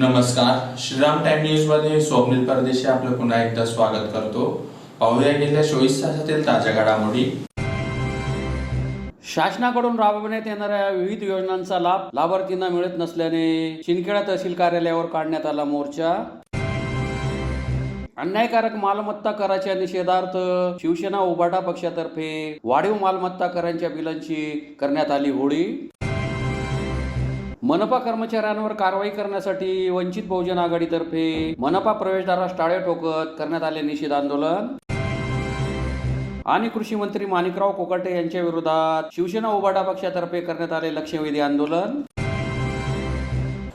नमस्कार, Shriram time news मध्ये स्वप्नील परदेशी आपलं पुन्हा एकदा स्वागत करतो। पाहूया गेल्या 24 तासातील ताज्या घडामोडी। शासनाकडून राबवण्यात येणाऱ्या विविध योजनांचा लाभ लाभार्थींना मिळत नसल्याने शिंदखेडा तहसील कार्यालयावर काढण्यात आला मोर्चा। अन्यायकारक मालमत्ता कराच्या निषेधार्थ शिवसेना उभाटा पक्षातर्फे वाढीव मालमत्ता करांच्या बिलांची करण्यात आली होळी। मनपा कर्मचाऱ्यांवर कारवाई करण्यासाठी वंचित बहुजन आघाडीतर्फे मनपा प्रवेशद्वारास टाळे ठोकत करण्यात आले निषेध आंदोलन। आणि कृषी मंत्री माणिकराव कोकाटे यांच्या विरोधात शिवसेना उभाटा पक्षातर्फे करण्यात आले लक्षवेधी आंदोलन।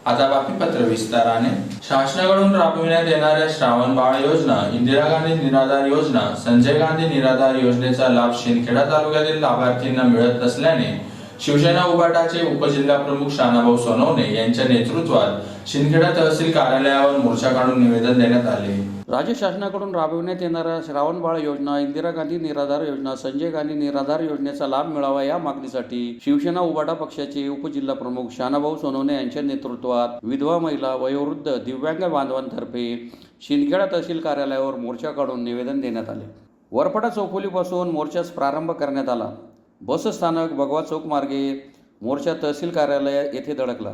आता बातमीपत्र विस्ताराने। शासनाकडून राबविण्यात येणाऱ्या श्रावण बाळ योजना, इंदिरा गांधी निराधार योजना, संजय गांधी निराधार योजनेचा लाभ शिंदखेडा तालुक्यातील लाभार्थींना मिळत नसल्याने शिवसेना उभाटाचे उपजिल्हा प्रमुख शानाभाऊ सोनवणे यांच्या नेतृत्वात शिंदखेडा तहसील कार्यालयावर मोर्चा काढून निवेदन देण्यात आले। राज्य शासनाकडून राबविण्यात येणाऱ्या श्रावण बाळ योजना, इंदिरा गांधी निराधार योजना, संजय गांधी निराधार योजनेचा लाभ मिळावा या मागणीसाठी शिवसेना उभाटा पक्षाचे उपजिल्हा प्रमुख शानाभाऊ सोनवणे यांच्या नेतृत्वात विधवा महिला, वयोवृद्ध, दिव्यांग बांधवांतर्फे शिंदखेडा तहसील कार्यालयावर मोर्चा काढून निवेदन देण्यात आले। वरपडा चौफुलीपासून मोर्चास प्रारंभ करण्यात आला। बस स्थानक भगवा चौक मार्गे मोर्चा तहसील कार्यालय येथे धडकला।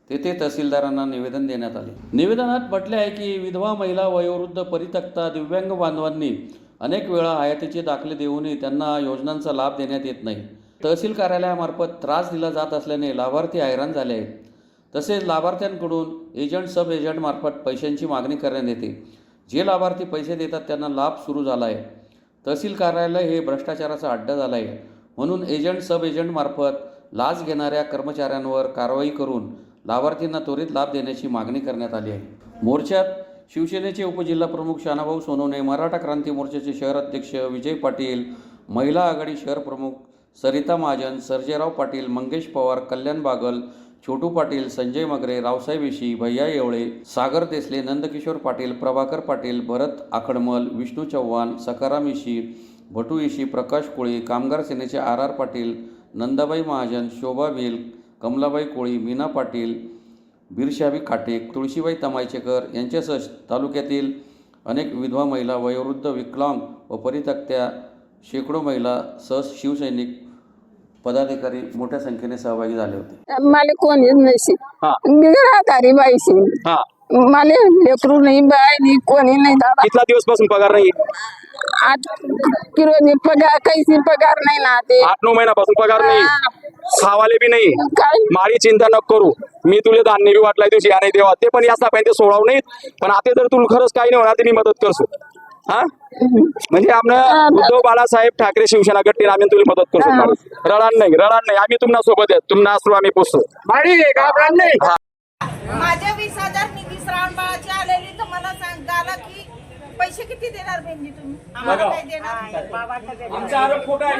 तेथे तहसीलदारांना निवेदन देण्यात आले। निवेदनात म्हटले आहे की विधवा महिला, वयोवृद्ध, परित्यक्ता, दिव्यांग बांधवांनी अनेक वेळा हयातीचे दाखले देऊनही त्यांना योजनांचा लाभ देण्यात येत नाही। तहसील कार्यालयामार्फत त्रास दिला जात असल्याने लाभार्थी हैराण झाले आहेत। तसेच लाभार्थ्यांकडून एजंट, सब एजंट मार्फत पैशांची मागणी करण्यात येते। जे लाभार्थी पैसे देतात त्यांना लाभ सुरू झाला आहे। तहसील कार्यालय हे भ्रष्टाचाराचा अड्डा झाला आहे, म्हणून एजंट, सब एजंट मार्फत लाच घेणाऱ्या कर्मचाऱ्यांवर कारवाई करून लाभार्थींना त्वरित लाभ देण्याची मागणी करण्यात आली आहे। मोर्चात शिवसेनेचे उपजिल्हा प्रमुख शानाभाऊ सोनवणे, मराठा क्रांती मोर्चाचे शहर अध्यक्ष विजय पाटील, महिला आघाडी शहर प्रमुख सरिता महाजन, सर्जेराव पाटील, मंगेश पवार, कल्याण बागल, छोटू पाटील, संजय मगरे, रावसाहेब येशी, भैया येवळे, सागर देसले, नंदकिशोर पाटील, प्रभाकर पाटील, भरत आखडमल, विष्णू चव्हाण, सकाराम येशी, भटू येशी, प्रकाश कोळी, कामगार सेनेचे आर पाटील, नंदाबाई महाजन, शोभा भिल, कमलाबाई कोळी, मीना पाटील, बिरशाबी खाटेक, तुळशीबाई तमायचेकर यांच्यासह तालुक्यातील अनेक विधवा महिला, वयोवृद्ध, विकलांग व परित्यक्त्या शेकडो महिला सह शिवसैनिक पदाधिकारी मोठ्या संख्येने सहभागी झाले होते। मला कोणीच नाही, निराधारी बाईशी, मला लेकरू नाही, बाय नाही, कोणी नाही दादा। कितना दिवस पासून पगार नाही? 8 किलो पगार, काहीच पगार नाही ना। ते 8-9 महिन्यापासून पगार नाही, खावाले बी नाही। काय मारी चिंता न करू, मी तुला धान्य बी वाटलाय तुझी आणि देवा ते पण याचा पाहिजे सोडाव नाहीत। पण आता जर तुला खरंच काही नाही होणार तर मी मदत करसो। हा म्हणजे आपलं उद्धव बाळासाहेब ठाकरे शिवसेना गट्टीने आम्ही तुला मदत करतो। रडान नाही, आम्ही तुम्हाला सोबत आहेत, तुम्हाला असू आम्ही पोचतो। माझ्या 20,000 निधी श्रावण बाळाची आलेली, तर मला सांगता की पैसे किती देणार बहिणी तुम्ही? आम्हाला काय देणार? आमचा आरोप खोटा आहे का?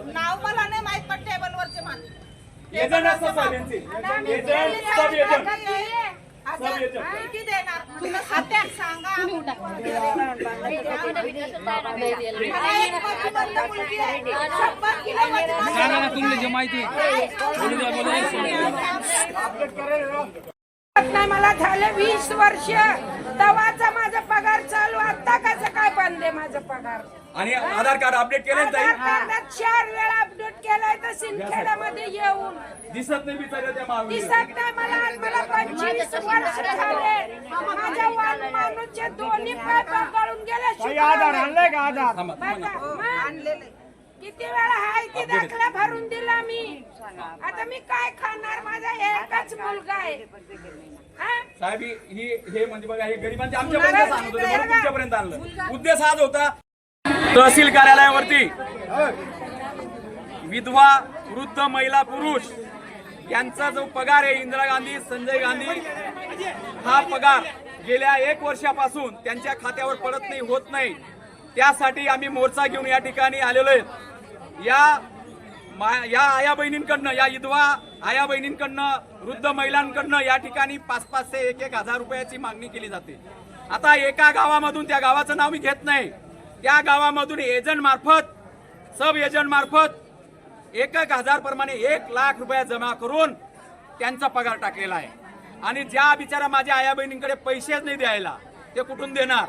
नाव मला नाही माहित, पण टेबलवरचे मान एजंट असतात साहेबांचे, एजंट सब एजंट किती देणार? आता सांगा। मला एक प्रतिबंध मुलगी आहे, 100 किलो वजन नाही। मला झाले 20 वर्ष, तवाचा माझा पगार चालू, आता कसं काय बंद आहे माझा पगार? आणि आधार कार्ड अपडेट केले ना ताई? आधार कार्डात 4 वेळा अपडेट केलाय, तर शिंदखेड्यामध्ये येऊन दिसत नाही बिचारे त्या मागणी। दिसत नाही मला। आज मला 25 वर्ष झाले, माझ्या वाल माणूसचे दोन्ही पाय पकडून गेले। आधार आणलंय का? आधार आणलेले किती वेळा हाय ती दाखला भरून दिला मी। आता मी काय खाणार? माझा एकच मुलगा आहे। साहेब हे म्हणजे बघा, हे गरिबांचे आमच्यापर्यंत सांगत होते, म्हणून तुमच्यापर्यंत आणलं। उद्देश हाच होता, तहसील कार्यालयावरती विधवा, वृद्ध, महिला, पुरुष यांचा जो पगार आहे, इंदिरा गांधी, संजय गांधी, हा पगार गेल्या 1 वर्षापासून त्यांच्या खात्यावर पडत नाही, होत नाही। त्यासाठी आम्ही मोर्चा घेऊन या ठिकाणी आलेलो आहे। या आया बहिणींकडनं, या विधवा आया बहिणींकडनं, वृद्ध महिलांकडनं या ठिकाणी 500 ते 1,000 रुपयाची मागणी केली जाते। आता एका गावामधून, त्या गावाचं नाव मी घेत नाही, त्या गावामधून एजंट मार्फत, सब एजंट मार्फत 1,000 प्रमाणे 1 लाख रुपये जमा करून त्यांचा पगार टाकलेला आहे। आणि ज्या बिचारा माझ्या आया बहिणींकडे पैसेच नाही द्यायला ते कुठून देणार?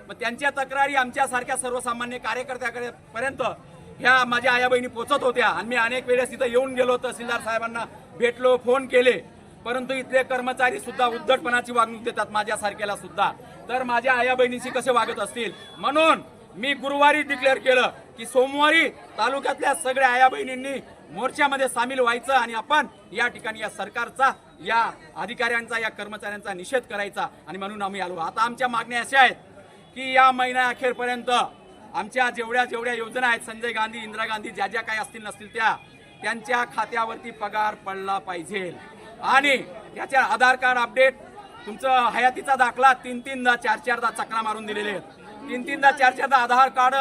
मग त्यांच्या तक्रारी आमच्यासारख्या सर्वसामान्य कार्यकर्त्याकडे पर्यंत ह्या माझ्या आया बहिणी पोहोचत होत्या आणि मी अनेक वेळेस तिथं येऊन गेलो, तहसीलदार साहेबांना भेटलो, फोन केले, परंतु इथले कर्मचारी सुद्धा उद्धटपणाची वागणूक देतात माझ्यासारख्याला सुद्धा. तर माझ्या आया बहिणीशी कसे वागत असतील? म्हणून मी गुरुवारी डिक्लेअर केलं की सोमवारी तालुक्यातल्या सगळ्या आया बहिणींनी मोर्चामध्ये सामील व्हायचं आणि आपण या ठिकाणी या सरकारचा, या अधिकाऱ्यांचा, या कर्मचाऱ्यांचा निषेध करायचा. आणि म्हणून आम्ही आलो. आता आमच्या मागण्या अशा आहेत की या महिना अखेरपर्यंत आमच्या जेवढ्या योजना आहेत, संजय गांधी, इंदिरा गांधी, ज्या ज्या काही असतील नसतील त्यांच्या खात्यावरती पगार पडला पाहिजे. आणि त्याच्या आधार कार्ड अपडेट, तुमचं हयातीचा दाखला 3-3दा 4-4दा चक्रा मारून दिलेले आहेत. 3-3दा 4-4दा आधार कार्ड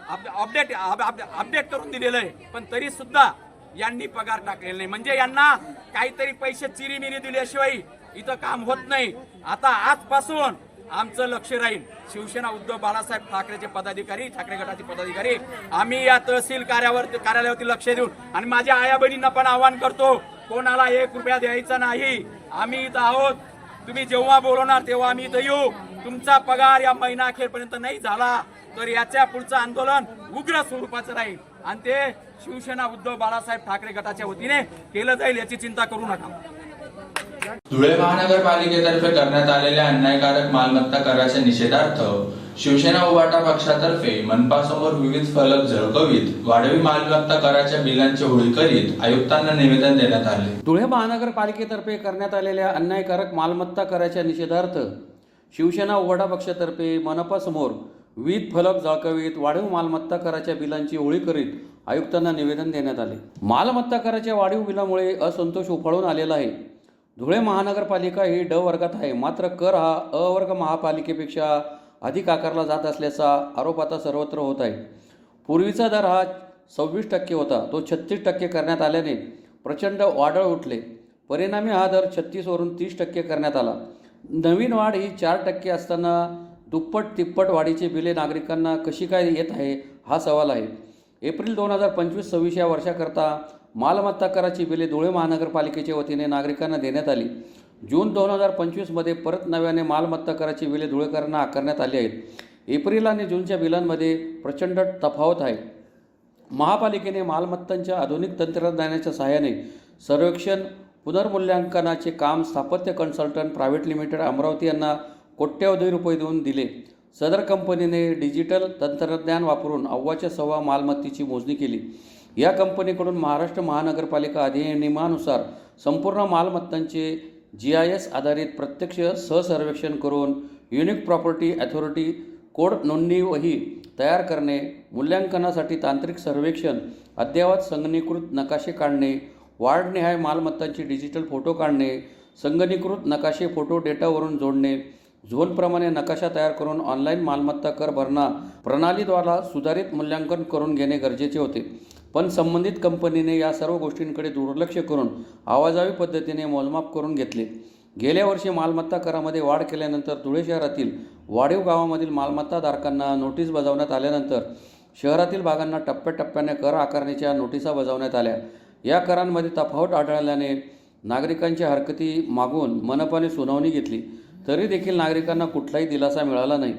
अपडेट करून दिलेलं आहे, पण तरी सुद्धा यांनी पगार टाकलेला नाही. म्हणजे यांना काहीतरी पैसे चिरीमिरी दिल्याशिवाय इथं काम होत नाही. आता आजपासून आमचं लक्ष राहील शिवसेना उद्धव बाळासाहेब ठाकरेचे पदाधिकारी, ठाकरे गटाचे पदाधिकारी, आम्ही या तहसील कार्यालयावरती लक्ष देऊन, आणि माझ्या आया बहिणींना पण आवाहन करतो, कोणाला 1 रुपया द्यायचा नाही. आम्ही इथं आहोत. तुम्ही जेव्हा बोलवणार तेव्हा आम्ही इथं येऊ. तुमचा पगार या महिना अखेरपर्यंत नाही झाला तर याच्या पुढचं आंदोलन उग्र स्वरूपाचं राहील आणि ते शिवसेना उद्धव बाळासाहेब ठाकरे गटाच्या वतीने केलं जाईल, याची चिंता करू नका. धुळे महानगरपालिकेतर्फे करण्यात आलेल्या अन्यायकारक मालमत्ता कराच्या निषेधार्थ शिवसेना उबाटा पक्षातर्फे मनपासमोर विविध फलक झळकवीत वाढीव मालमत्ता कराच्या बिलांची होळी करीत आयुक्तांना निवेदन देण्यात आले. धुळे महानगरपालिकेतर्फे करण्यात आलेल्या अन्यायकारक मालमत्ता कराच्या निषेधार्थ शिवसेना उबाटा पक्षातर्फे मनपासमोर विविध फलक झळकवीत वाढीव मालमत्ता कराच्या बिलांची होळी करीत आयुक्तांना निवेदन देण्यात आले. मालमत्ता कराच्या वाढीव बिलामुळे असंतोष उफाळून आलेला आहे. धुळे महानगरपालिका ही ड वर्गात आहे, मात्र कर हा अ वर्ग महापालिकेपेक्षा अधिक आकारला जात असल्याचा आरोप आता सर्वत्र होत आहे. पूर्वीचा दर हा 26% होता, तो 36% करण्यात आल्याने प्रचंड वादळ उठले. परिणामी हा दर 36 वरून 30% करण्यात आला. नवीन वाढ ही 4% असताना दुप्पट तिप्पट वाढीची बिले नागरिकांना कशी काय येत आहे हा सवाल आहे. एप्रिल 2025-26 या वर्षाकरता मालमत्ता कराची बिले धुळे महानगरपालिकेच्या वतीने नागरिकांना देण्यात आली. जून 2025मध्ये परत नव्याने मालमत्ता कराची बिले धुळेकरांना आकारण्यात आली आहेत. एप्रिल आणि जूनच्या बिलांमध्ये प्रचंड तफावत आहे. महापालिकेने मालमत्तांच्या आधुनिक तंत्रज्ञानाच्या सहाय्याने सर्वेक्षण पुनर्मूल्यांकनाचे काम स्थापत्य कन्सल्टंट प्रायव्हेट लिमिटेड अमरावती यांना कोट्यवधी रुपये देऊन दिले. सदर कंपनीने डिजिटल तंत्रज्ञान वापरून 1.25 मालमत्तेची मोजणी केली. या कंपनीकडून महाराष्ट्र महानगरपालिका अधिनियमानुसार संपूर्ण मालमत्तांचे GIS आधारित प्रत्यक्ष सहसर्वेक्षण करून युनिक प्रॉपर्टी अथॉरिटी कोड नोंदणी वही तयार करणे, मूल्यांकनासाठी तांत्रिक सर्वेक्षण, अद्ययावत संगणकीकृत नकाशे काढणे, वार्डनिहाय मालमत्तांचे डिजिटल फोटो काढणे, संगणकीकृत नकाशे फोटो डेटावरून जोडणे, झोनप्रमाणे नकाशा तयार करून ऑनलाईन मालमत्ता कर भरणा प्रणालीद्वारा सुधारित मूल्यांकन करून घेणे गरजेचे होते. पण संबंधित कंपनीने या सर्व गोष्टींकडे दुर्लक्ष करून आवाजावी पद्धतीने मोजमाप करून घेतले. गेल्या वर्षी मालमत्ता करामध्ये वाढ केल्यानंतर धुळे शहरातील वाढीव गावामधील मालमत्ताधारकांना नोटीस बजावण्यात आल्यानंतर शहरातील भागांना टप्प्याटप्प्याने कर आकारणीच्या नोटिसा बजावण्यात आल्या. या करांमध्ये तफावत आढळल्याने नागरिकांच्या हरकती मागून मनपाने सुनावणी घेतली, तरी देखील नागरिकांना कुठलाही दिलासा मिळाला नाही.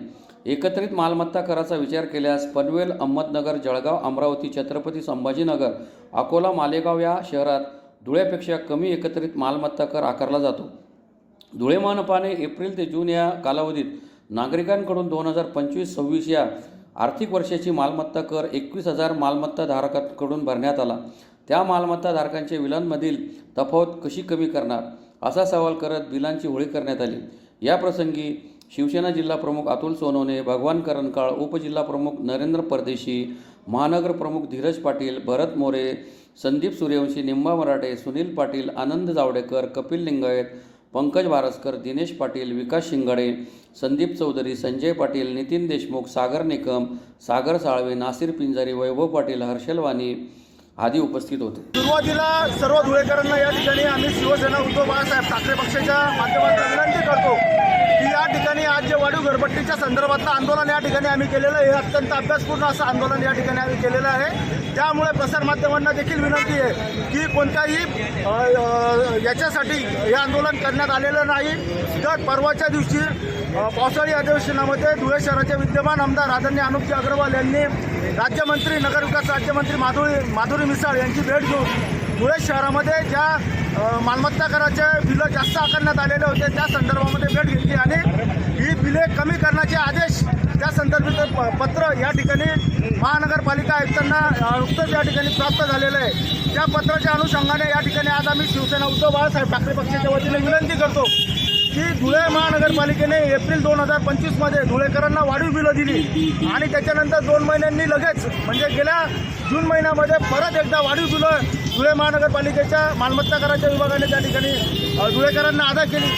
एकत्रित मालमत्ता कराचा विचार केल्यास पनवेल, अहमदनगर, जळगाव, अमरावती, छत्रपती संभाजीनगर, अकोला, मालेगाव या शहरात धुळ्यापेक्षा कमी एकत्रित मालमत्ता कर आकारला जातो. धुळे मनपाने एप्रिल ते जून या कालावधीत नागरिकांकडून 2025-26 या आर्थिक वर्षाची मालमत्ता कर 21,000 मालमत्ताधारकांकडून भरण्यात आला. त्या मालमत्ताधारकांच्या बिलांमधील तफावत कशी कमी करणार असा सवाल करत बिलांची होळी करण्यात आली. या प्रसंगी शिवसेना जिल्हा प्रमुख अतुल सोनवणे, भगवान करंकाळ, उपजिल्हा प्रमुख नरेंद्र परदेशी, महानगर प्रमुख धीरज पाटील, भरत मोरे, संदीप सूर्यवंशी, निंबा मराठे, सुनील पाटील, आनंद जावडेकर, कपिल लिंगायत, पंकज बारसकर, दिनेश पाटील, विकास शिंगाडे, संदीप चौधरी, संजय पाटील, नितीन देशमुख, सागर निकम, सागर साळवे, नासिर पिंजारी, वैभव पाटील, हर्षल वाणी आदी उपस्थित होते. सुरुवातीला सर्व धुळेकरांना या ठिकाणी आम्ही शिवसेना उद्धव बाळासाहेब ठाकरे पक्षाच्या माध्यमातून विनंती करतो की या ठिकाणी आज जे वाढीव घरपट्टीच्या संदर्भातलं आंदोलन या ठिकाणी आम्ही केलेलं आहे. हे अत्यंत अभ्यासपूर्ण असं आंदोलन या ठिकाणी आम्ही केलेलं आहे. त्यामुळे प्रसारमाध्यमांना देखील विनंती आहे की कोणत्याही याच्यासाठी हे आंदोलन करण्यात आलेलं नाही. तर परवाच्या दिवशी पावसाळी अधिवेशनामध्ये धुळे शहराचे विद्यमान आमदार आदरणीय अनुपजी अग्रवाल यांनी राज्यमंत्री नगरविकास राज्यमंत्री माधुरी मिसाळ यांची भेट घेऊन धुळे शहरामध्ये ज्या मालमत्ता कराचे बिलं जास्त आकारण्यात आलेले होते त्या संदर्भामध्ये भेट घेतली आणि ही बिले कमी करण्याचे आदेश त्या संदर्भात पत्र या ठिकाणी महानगरपालिका आयुक्तांना नुकतंच या ठिकाणी प्राप्त झालेलं आहे. त्या पत्राच्या अनुषंगाने या ठिकाणी आज आम्ही शिवसेना उद्धव बाळासाहेब ठाकरे पक्षाच्या वतीने विनंती करतो की धुळे महानगरपालिकेने एप्रिल 2025मध्ये धुळेकरांना वाढीव बिलं दिली आणि त्याच्यानंतर 2 महिन्यांनी लगेच म्हणजे गेल्या जून महिन्यामध्ये परत एकदा वाढीव बिलं धुळे महानगरपालिकेच्या मालमत्ता कराच्या विभागाने त्या ठिकाणी धुळेकरांना अदा केली.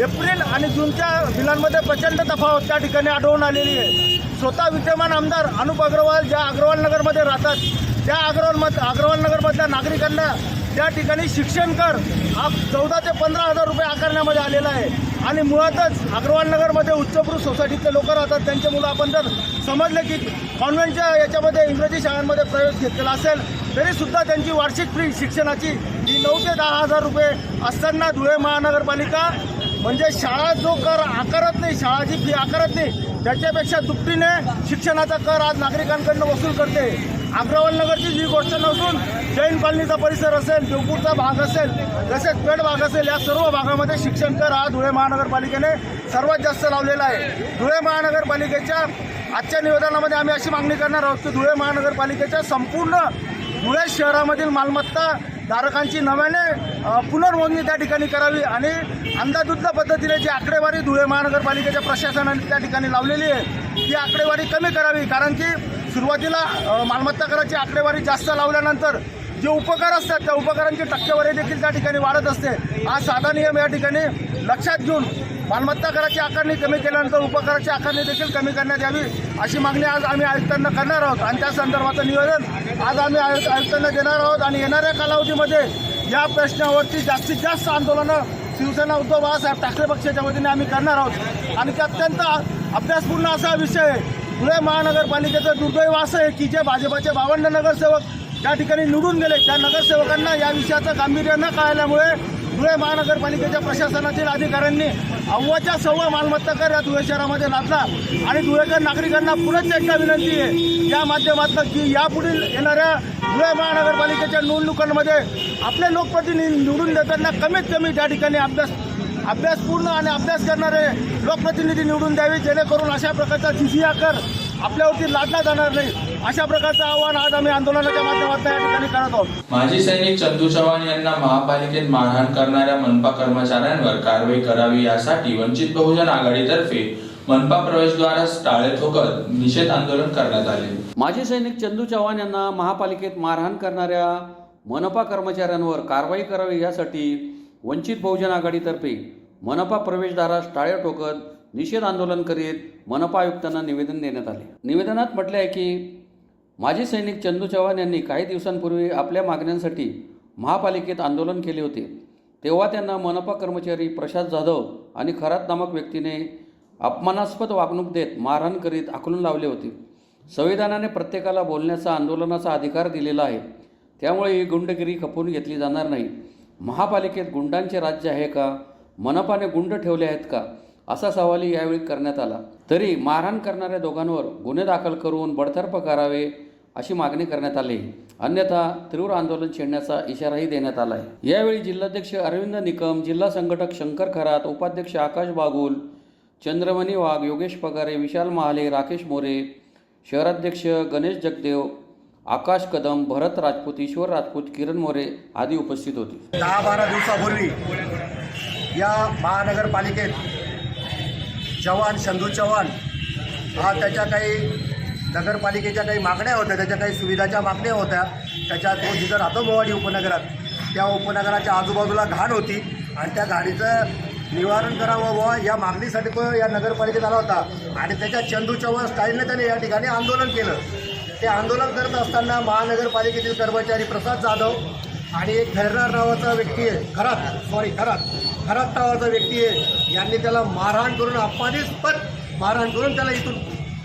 एप्रिल आणि जूनच्या बिलांमध्ये प्रचंड तफावत त्या ठिकाणी आढळून आलेली आहे. स्वतः विद्यमान आमदार अनुप अग्रवाल ज्या अग्रवाल नगरमध्ये राहतात त्या अग्रवाल नगरमधल्या नागरिकांना त्या ठिकाणी शिक्षण कर हा 14 ते 15 हजार रुपये आकारण्यामध्ये आलेला आहे. आणि मुळातच अग्रवाल नगरमध्ये उच्चभ्रू सोसायटीतले लोक राहतात. त्यांचे मुलं आपण जर समजले की कॉन्व्हेंटच्या याच्यामध्ये इंग्रजी शाळांमध्ये प्रवेश घेतलेला असेल तरीसुद्धा त्यांची वार्षिक फी शिक्षणाची ही 9 ते 10 हजार रुपये असताना धुळे महानगरपालिका म्हणजे शाळा जो कर आकारत नाही, शाळाची फी आकारत नाही त्याच्यापेक्षा दुपटीने शिक्षणाचा कर आज नागरिकांकडनं वसूल करते. अग्रवाल नगरची जी गोष्ट नसून जैन कॉलनीचा परिसर असेल, देवपूरचा भाग असेल, तसेच पेठ भाग असेल या सर्व भागामध्ये शिक्षण कर हा धुळे महानगरपालिकेने सर्वात जास्त लावलेला आहे. धुळे महानगरपालिकेच्या आजच्या निवेदनामध्ये आम्ही अशी मागणी करणार आहोत की धुळे महानगरपालिकेच्या संपूर्ण धुळे शहरामधील मालमत्ता धारकांची नव्याने पुनर्नोंदणी त्या ठिकाणी करावी आणि अंदाधुंद पद्धतीने जी आकडेवारी धुळे महानगरपालिकेच्या प्रशासनाने त्या ठिकाणी लावलेली आहे ती आकडेवारी कमी करावी. कारण की सुरुवातीला मालमत्ता कराची आकडेवारी जास्त लावल्यानंतर जे उपकार असतात त्या उपकारांची टक्केवारी देखील त्या ठिकाणी वाढत असते. हा साधा नियम या ठिकाणी लक्षात घेऊन मालमत्ता कराची आकारणी कमी केल्यानंतर उपकाराची आकारणी देखील कमी करण्यात यावी अशी मागणी आज आम्ही आयुक्तांना करणार आहोत आणि त्या संदर्भाचं निवेदन आज आम्ही आयुक्तांना देणार आहोत. आणि येणाऱ्या कालावधीमध्ये या प्रश्नावरती जास्तीत जास्त आंदोलनं शिवसेना उद्धव बाळासाहेब ठाकरे पक्षाच्या वतीने आम्ही करणार आहोत. आणि ते अत्यंत अभ्यासपूर्ण असा विषय आहे. धुळे महानगरपालिकेचं दुर्दैव असं आहे की जे भाजपाचे 52 नगरसेवक त्या ठिकाणी निवडून गेले त्या नगरसेवकांना या विषयाचं गांभीर्य न कळल्यामुळे धुळे महानगरपालिकेच्या प्रशासनातील अधिकाऱ्यांनी अव्वाच्या सव्वा मालमत्ता कर या धुळे शहरामध्ये लादला. आणि धुळेकर नागरिकांना पुनश्च एकदा विनंती आहे या माध्यमातून की यापुढील येणाऱ्या धुळे महानगरपालिकेच्या निवडणुकांमध्ये आपले लोकप्रतिनिधी निवडून देताना कमीत कमी त्या ठिकाणी अभ्यासपूर्ण आणि अभ्यास करणारे लोकप्रतिनिधी निवडून द्यावे जेणेकरून अशा प्रकारचा जिझिया कर आपल्यावरती लादला जाणार नाही. अशा प्रकारचं आव्हान आज आम्ही आंदोलनाच्या माध्यमातून या ठिकाणी करत आहोत. माजी सैनिक चंदू चव्हाण यांना महापालिकेत मारहाण करणाऱ्या मनपा कर्मचाऱ्यांवर कारवाई करावी यासाठी वंचित बहुजन आघाडीतर्फे मनपा प्रवेशद्वारास टाळे ठोकत निषेध आंदोलन करण्यात आले. माजी सैनिक चंदू चव्हाण यांना महापालिकेत मारहाण करणाऱ्या मनपा कर्मचाऱ्यांवर कारवाई करावी यासाठी वंचित बहुजन आघाडीतर्फे मनपा प्रवेशद्वारास टाळे ठोकत निषेध आंदोलन करीत मनपा आयुक्तांना निवेदन देण्यात आले. निवेदनात म्हटले आहे की माजी सैनिक चंदू चव्हाण यांनी काही दिवसांपूर्वी आपल्या मागण्यांसाठी महापालिकेत आंदोलन केले होते. तेव्हा त्यांना मनपा कर्मचारी प्रशांत जाधव आणि खरात नामक व्यक्तीने अपमानास्पद वागणूक देत मारहाण करीत आकलून लावले होते. संविधानाने प्रत्येकाला बोलण्याचा आंदोलनाचा अधिकार दिलेला आहे. त्यामुळे ही गुंडगिरी खपवून घेतली जाणार नाही. महापालिकेत गुंडांचे राज्य आहे का? मनपाने गुंड ठेवले आहेत का? असा सवालही यावेळी करण्यात आला. तरी मारहाण करणाऱ्या दोघांवर गुन्हे दाखल करून बडतर्फ करावे अशी मागणी करण्यात आली. अन्यथा तीव्र आंदोलन छेडण्याचा इशाराही देण्यात आला आहे. यावेळी जिल्हाध्यक्ष अरविंद निकम, जिल्हा संघटक शंकर खरात, उपाध्यक्ष आकाश बागुल, चंद्रमणी वाघ, योगेश पगारे, विशाल महाले, राकेश मोरे, शहराध्यक्ष गणेश जगदेव, आकाश कदम, भरत राजपूत, ईश्वर राजपूत, किरण मोरे आदी उपस्थित होते. 10-12 दिवसापूर्वी या महानगरपालिकेत चंदू चव्हाण हा त्याच्या काही नगरपालिकेच्या काही मागण्या होत्या, त्याच्या काही सुविधाच्या मागण्या होत्या. त्याच्या तो जिथं राहतो मोवाडी उपनगरात त्या उपनगराच्या आजूबाजूला घाण होती आणि त्या घाणीचं निवारण करावं व या मागणीसाठी तो या नगरपालिकेत आला होता. आणि त्याच्या चंदू चव्हाण स्टाईलने त्याने या ठिकाणी आंदोलन केलं. ते आंदोलन करत असताना महानगरपालिकेतील कर्मचारी प्रसाद जाधव आणि एक खैरनार नावाचा व्यक्ती आहे खरात नावाचा व्यक्ती आहे यांनी त्याला मारहाण करून अपमानास्पद मारहाण करून त्याला इथून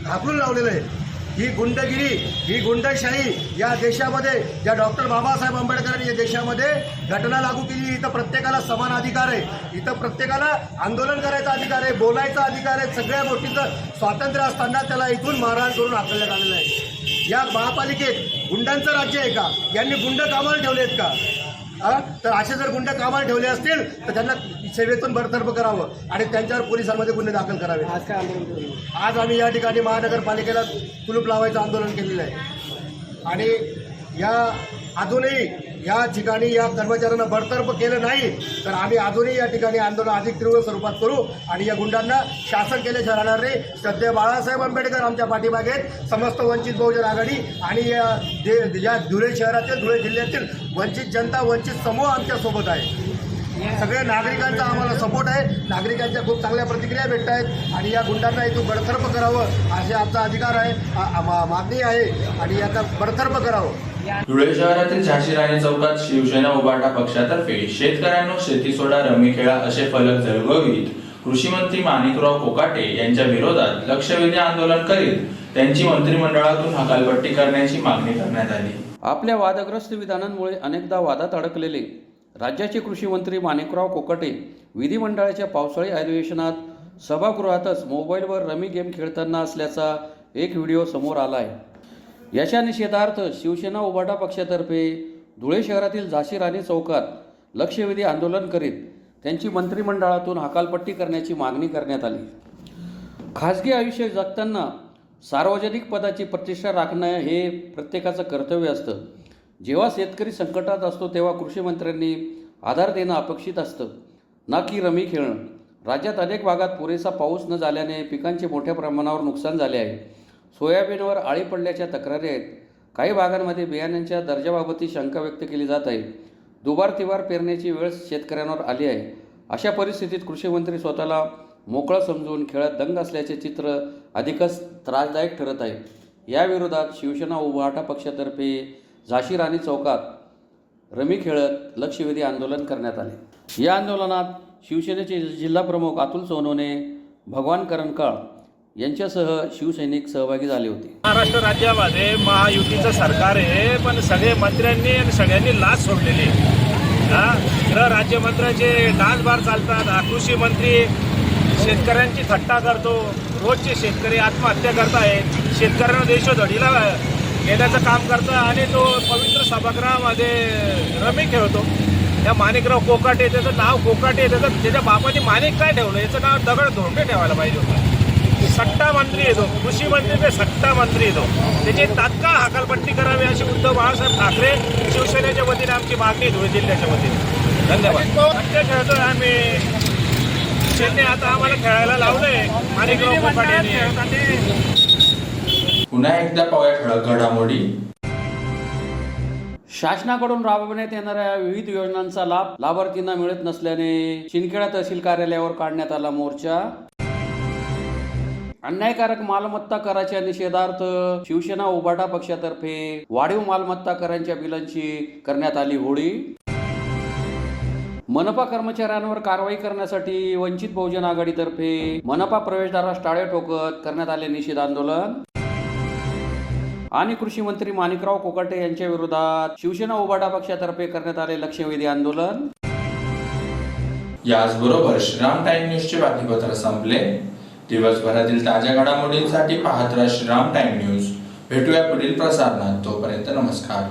हाकलून लावलेलं आहे. ही गुंडगिरी, ही गुंडशाही या देशामध्ये, ज्या डॉक्टर बाबासाहेब आंबेडकरांनी या देशामध्ये घटना लागू केली, इथं प्रत्येकाला समान अधिकार आहे, इथं प्रत्येकाला आंदोलन करायचा अधिकार आहे, बोलायचा अधिकार आहे, सगळ्या गोष्टीचं स्वातंत्र्य असताना त्याला इथून मारहाण करून हाकलण्यात आलेलं आहे. या महापालिकेत गुंडांचं राज्य आहे का? यांनी गुंड कामाला ठेवलेत का? तर असे जर गुंड कामाला ठेवले असतील तर त्यांना सेवेतून बरतर्फ करावं आणि त्यांच्यावर पोलिसांमध्ये गुन्हे दाखल करावे. आज आम्ही या ठिकाणी महानगरपालिकेला कुलूप लावायचं आंदोलन केलेलं आहे आणि या अजूनही या ठिकाणी या कर्मचाऱ्यांना बरतर्फ केलं नाही तर आम्ही अजूनही या ठिकाणी आंदोलन अधिक तीव्र स्वरूपात करू आणि या गुंडांना शासन केल्याशिवाय राहणार नाही. सध्या बाळासाहेब आंबेडकर आमच्या पाठीमागे आहेत, समस्त वंचित बहुजन आघाडी आणि या धुळे शहरातील, धुळे जिल्ह्यातील वंचित जनता, वंचित समूह आमच्या सोबत आहे. सगळ्या नागरिकांचा आम्हाला सपोर्ट आहे. नागरिकांच्या खूप चांगल्या प्रतिक्रिया भेटत आहेत आणि या गुंडांना इथून बडतर्फ करावं असे आमचा अधिकार आहे, मागणी आहे आणि याचा बडतर्फ करावं. धुळे शहरातील झाशी राणी चौकात शिवसेना उभाटा पक्षातर्फे शेतकऱ्यांनो शेती सोडा रमी खेळा असे फलक झळकवीत कृषी मंत्री माणिकराव कोकाटे यांच्या विरोधात लक्षवेधी आंदोलन करीत त्यांची मंत्रिमंडळातून हकालपट्टी करण्याची मागणी करण्यात आली. आपल्या वादग्रस्त विधानांमुळे अनेकदा वादात अडकलेले राज्याचे कृषी मंत्री माणिकराव कोकाटे विधिमंडळाच्या पावसाळी अधिवेशनात सभागृहातच मोबाईलवर रमी गेम खेळताना असल्याचा एक व्हिडिओ समोर आला आहे. याच्या निषेधार्थ शिवसेना उभाटा पक्षातर्फे धुळे शहरातील झाशी राणी चौकात लक्षवेधी आंदोलन करीत त्यांची मंत्रिमंडळातून हकालपट्टी करण्याची मागणी करण्यात आली. खाजगी आयुष्य जगताना सार्वजनिक पदाची प्रतिष्ठा राखणं हे प्रत्येकाचं कर्तव्य असतं. जेव्हा शेतकरी संकटात असतो तेव्हा कृषी मंत्र्यांनी आधार देणं अपेक्षित असतं, ना की रमी खेळणं. राज्यात अनेक भागात पुरेसा पाऊस न झाल्याने पिकांचे मोठ्या प्रमाणावर नुकसान झाले आहे. सोयाबीनवर आळी पडल्याच्या तक्रारी आहेत. काही भागांमध्ये बियाण्यांच्या दर्जाबाबतही शंका व्यक्त केली जात आहे. दुबार तिबार पेरण्याची वेळ शेतकऱ्यांवर आली आहे. अशा परिस्थितीत कृषी मंत्री स्वतःला मोकळं समजून खेळत दंग असल्याचे चित्र अधिकच त्रासदायक ठरत आहे. याविरोधात शिवसेना उभाटा पक्षातर्फे झाशी राणी चौकात रमी खेळत लक्षवेधी आंदोलन करण्यात आले. या आंदोलनात शिवसेनेचे जिल्हा प्रमुख अतुल सोनवणे, भगवान करणकाळ यांच्यासह शिवसैनिक सहभागी झाले होते. महाराष्ट्र राज्यामध्ये महायुतीचं सरकार आहे, पण सगळे मंत्र्यांनी आणि सगळ्यांनी लाच सोडलेली. राज्यमंत्र्याचे डान्स बार चालतात. हा कृषी मंत्री शेतकऱ्यांची थट्टा करतो. रोजचे शेतकरी आत्महत्या करतायत. शेतकऱ्यांना देशोधडीला घेण्याचं काम करतो आणि तो पवित्र सभागृहामध्ये रमी खेळतो. या माणिकराव कोकाटे, त्याचं नाव कोकाटे, त्याच्या बापाने माणिक काय ठेवलं, याचं नाव दगड धोंडे ठेवायला पाहिजे होतं. सट्टा मंत्री येतो, कृषी मंत्री ते सट्टा मंत्री येतो. त्याची तात्काळ हकालपट्टी करावी अशी उद्धव बाळासाहेब ठाकरे शिवसेनेच्या वतीने आमची मागणी धुळे जिल्ह्याच्या वतीने. धन्यवाद. सट्टे खेळतोय आम्ही. त्यांनी आता आम्हाला खेळायला लावलंय माणिकराव कोकाटे. पुन्हा एकदा पाहूया ठळक घडामोडी. शासनाकडून राबवण्यात येणाऱ्या विविध योजनांचा लाभ लाभार्थींना मिळत नसल्याने शिंदखेडा तहसील कार्यालयावर काढण्यात आला मोर्चा. अन्यायकारक मालमत्ता कराच्या निषेधार्थ शिवसेना उभाटा पक्षातर्फे वाढीव मालमत्ता करांच्या बिलांची करण्यात आली होळी. मनपा कर्मचाऱ्यांवर कारवाई करण्यासाठी वंचित बहुजन आघाडीतर्फे मनपा प्रवेशद्वारास टाळे ठोकत करण्यात आले निषेध आंदोलन. आणि कृषी मंत्री माणिकराव कोकाटे यांच्या विरोधात शिवसेना उभाटा पक्षातर्फे करण्यात आले लक्षवेधी आंदोलन. याचबरोबर श्रीराम टाइम न्यूजचे बातमीपत्र संपले. दिवसभरातील ताज्या घडामोडींसाठी पाहत राहा श्रीराम टाइम न्यूज. भेटूया पुढील प्रसारणात. तोपर्यंत नमस्कार.